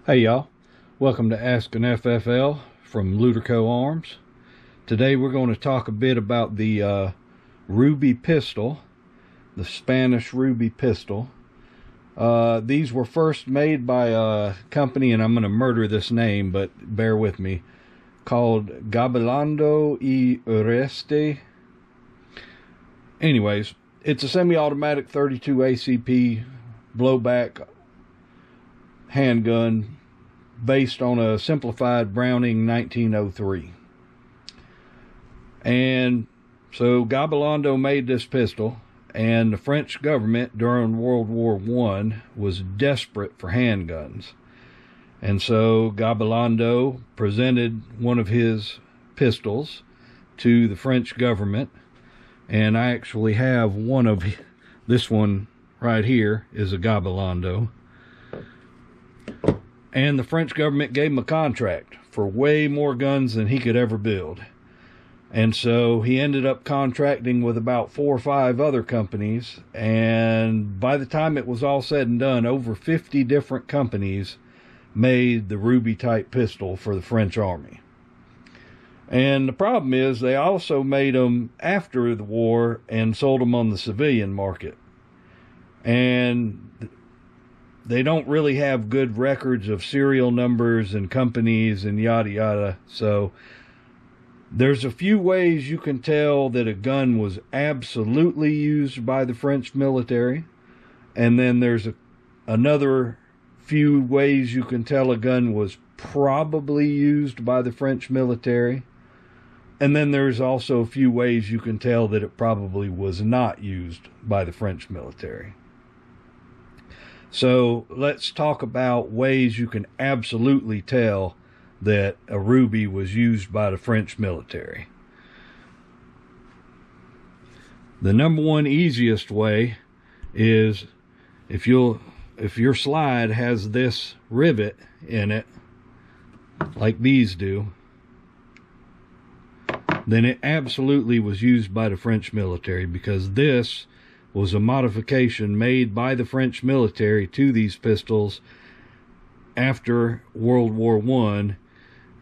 Hey y'all, welcome to Ask an FFL from Luderco Arms. Today we're going to talk a bit about the Ruby pistol, the Spanish Ruby pistol. These were first made by a company, and I'm going to murder this name, but bear with me, called Gabilondo y Ureste. Anyways, it's a semi-automatic 32 ACP blowback handgun based on a simplified Browning 1903. And so Gabilondo made this pistol, and the French government during World War I was desperate for handguns. And so Gabilondo presented one of his pistols to the French government, and I actually have one of this one right here is a Gabilondo. And the French government gave him a contract for way more guns than he could ever build. And so he ended up contracting with about 4 or 5 other companies. And by the time it was all said and done, over 50 different companies made the Ruby type pistol for the French army. And the problem is they also made them after the war and sold them on the civilian market. And they don't really have good records of serial numbers and companies and yada yada. So there's a few ways you can tell that a gun was absolutely used by the French military, and then there's another few ways you can tell a gun was probably used by the French military, and then there's also a few ways you can tell that it probably was not used by the French military. So let's talk about ways you can absolutely tell that a Ruby was used by the French military. The number one easiest way is if your slide has this rivet in it, like these do, then it absolutely was used by the French military, because this was a modification made by the French military to these pistols after World War I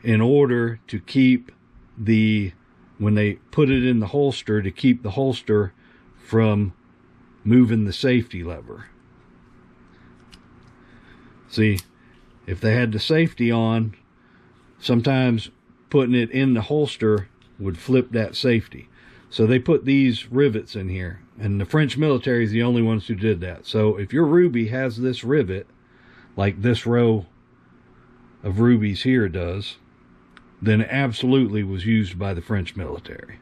in order to keep when they put it in the holster, to keep the holster from moving the safety lever. See, if they had the safety on, sometimes putting it in the holster would flip that safety. So they put these rivets in here, and the French military is the only ones who did that. So if your Ruby has this rivet, like this row of Rubies here does, then it absolutely was used by the French military.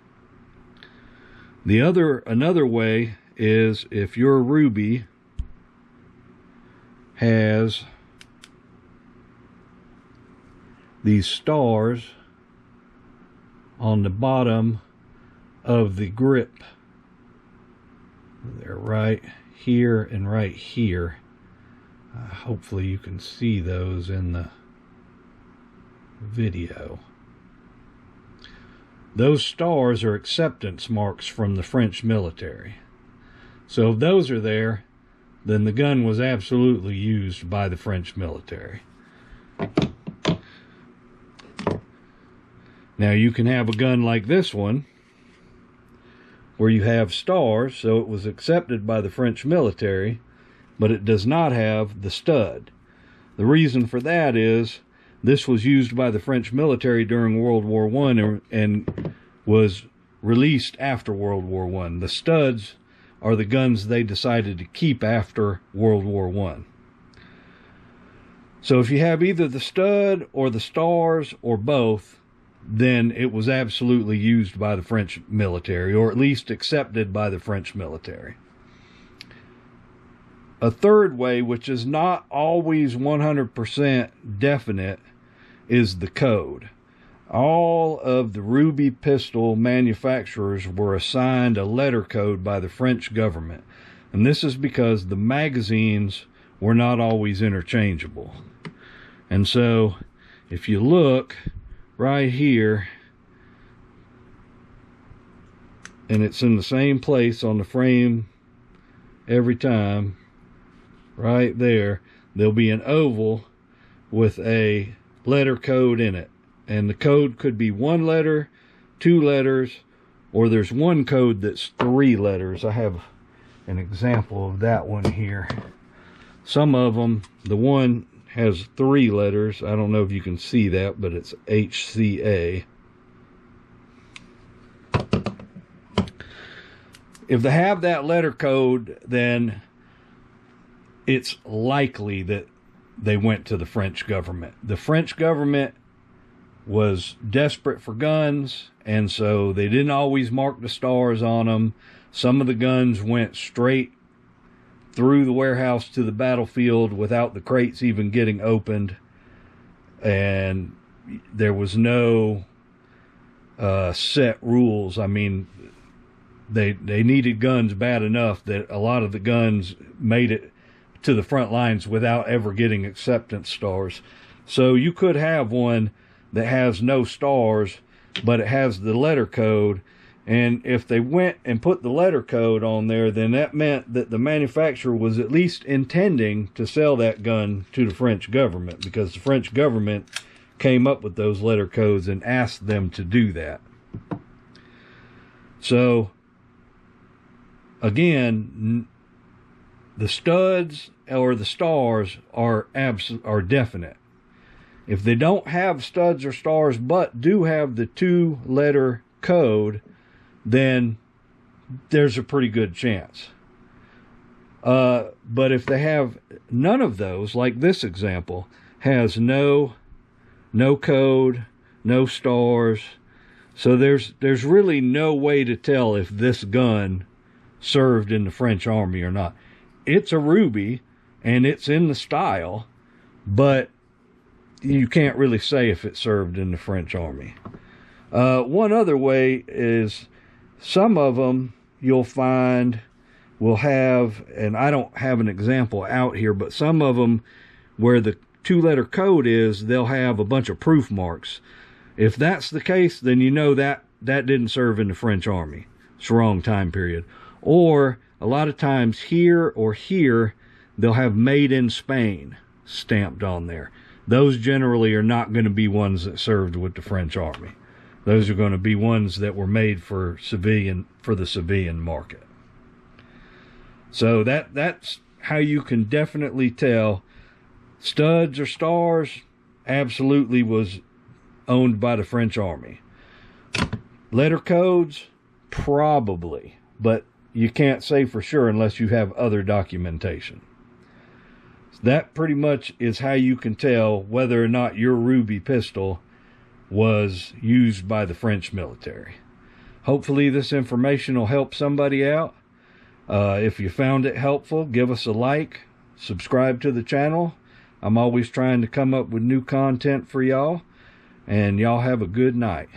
Another way is if your Ruby has these stars on the bottom of the grip. They're right here and right here. Hopefully you can see those in the video. Those stars are acceptance marks from the French military. So if those are there, then the gun was absolutely used by the French military. Now you can have a gun like this one, where you have stars, so it was accepted by the French military, but it does not have the stud. The reason for that is this was used by the French military during World War I and was released after World War I. The studs are the guns they decided to keep after World War I. So if you have either the stud or the stars or both, then it was absolutely used by the French military, or at least accepted by the French military. A third way, which is not always 100% definite, is the code. All of the Ruby pistol manufacturers were assigned a letter code by the French government, and this is because the magazines were not always interchangeable. And so if you look right here, and it's in the same place on the frame every time, right there, there'll be an oval with a letter code in it. And the code could be 1 letter, 2 letters, or there's one code that's 3 letters. I have an example of that one here. Some of them, the one has 3 letters. I don't know if you can see that, but it's HCA. If they have that letter code, then it's likely that they went to the French government. The French government was desperate for guns, and so they didn't always mark the stars on them. Some of the guns went straight through the warehouse to the battlefield without the crates even getting opened, and there was no set rules. I mean, they needed guns bad enough that a lot of the guns made it to the front lines without ever getting acceptance stars. So you could have one that has no stars, but it has the letter code. And if they went and put the letter code on there, then that meant that the manufacturer was at least intending to sell that gun to the French government, because the French government came up with those letter codes and asked them to do that. So again, the studs or the stars are definite. If they don't have studs or stars but do have the 2-letter code, then there's a pretty good chance. But if they have none of those, like this example, has no code, no stars, so there's really no way to tell if this gun served in the French army or not. It's a ruby and it's in the style, but you can't really say if it served in the French army. One other way is some of them you'll find will have, and I don't have an example out here, but some of them where the 2-letter code is, they'll have a bunch of proof marks. If that's the case, then you know that didn't serve in the French army. It's the wrong time period. Or a lot of times here or here, they'll have made in Spain stamped on there. Those generally are not going to be ones that served with the French army. Those are going to be ones that were made for the civilian market. So that's how you can definitely tell. Studs or stars absolutely was owned by the French army. Letter codes, probably, but you can't say for sure unless you have other documentation. That pretty much is how you can tell whether or not your ruby pistol was used by the French military. Hopefully this information will help somebody out. If you found it helpful, give us a like, subscribe to the channel. I'm always trying to come up with new content for y'all, and y'all have a good night.